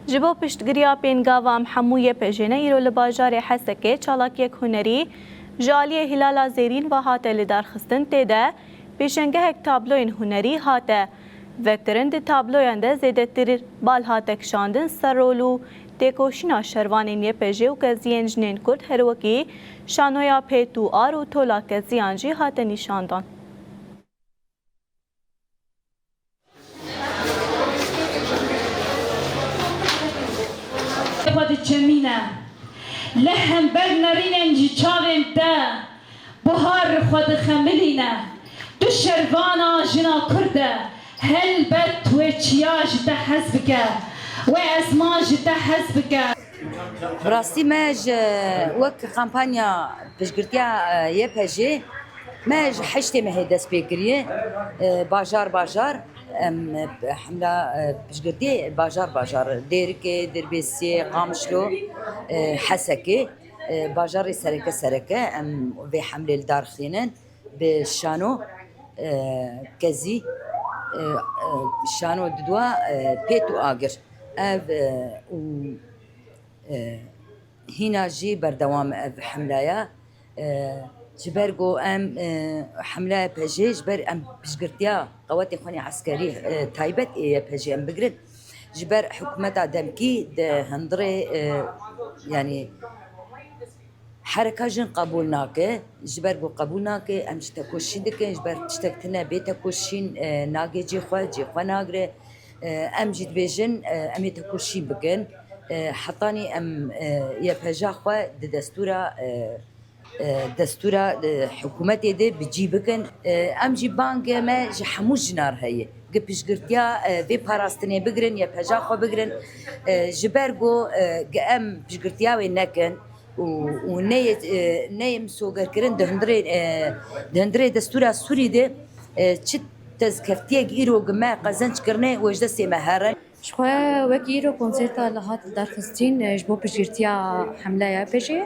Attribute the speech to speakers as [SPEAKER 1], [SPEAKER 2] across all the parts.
[SPEAKER 1] جبو پشتگirya pêngava em hemû yê pêjêne îro li bajarê Hesekê çalakiyek hunerî ji aliyê Hilala Zêrîn ve hate lidarxistin tê de pêşengehek tabloyên hunerî hate vektirin di tabloyan de zêdetir bal hate kişandin ser rol û têkoşîna şervanên yê pêjê û keziyên jinên Kurd her wekî şanoya pêt û ar û tola keziyan jî hate nîşandan.
[SPEAKER 2] خود چمینه لحن بر نرینن جی چاوین ده بهار خود خملینه دو شروانا جنا کرده هل بد و چیاج ده حزبکه و ازماج ده حزبکه
[SPEAKER 3] براستی ماج وک کمپانیا پشگرتیا یه پجی ماج حشتی مه دست بگیریه باجار حمله پشگردی باجار دیرکه دربیسی قامشلو حسکه باجار سرکه و حمله دارخینن به شانو کزی شانو دوا پیتو آگر و هنا جي بردوام حملايا جبرجو ام حمله بجي جبر ام بشقرتيا قوات اخواني عسكري تايبت بجي ام بقرد جبر حكومة دمكي هندري يعني حركة جن قبولناك جبرجو قبولناك ام تكوشين دك جبر تشتكتنا بيتكوشين ناجي جي خوا ناجري ام جيت بيجن ام يتكوشين بكن حطاني ام يا بجاخوا دستورا حكومتي دي بتجيبكن ام جي بانك ما حموش جنار هي قبشقرتيا في باراستني بقرن يا بجاخوا بقرن جبرجو ام بشقرتيا وينكن وني مسوقر كرن دهندري دستورا سوري دي تشت تزكفتيك إيرو جماع قزنش كرني وجد سمهرا
[SPEAKER 4] شخوا وكيرو كونسرتا لهات دارخستين جبو بجيرتيا حملة بيجي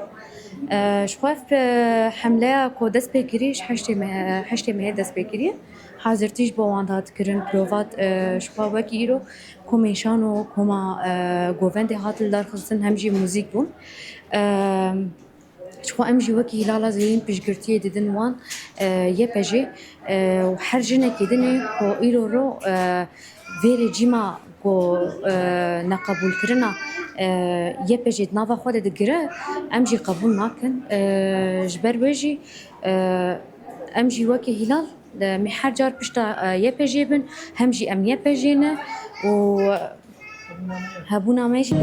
[SPEAKER 4] شخوا حملة كو دست بكريش حشتي مه دست بكري حاضرتيش بو واندات كرن بروفات شخوا وكيرو كوميشانو كوما غوفندي هات دارخستين همجي موزيك بون شخوا امجي وكي هلالا زين بجيرتيا ددن وان يبجي وحرجنا كدني كو إيرو رو ویری جیما کو نقبول کرنا یه پجید نوا خود دگره امجی قبول نکن جبر ویجی امجی وکی هلال محر جار پشتا یه پجیبن همجی ام یه پجینه و هبونا میشه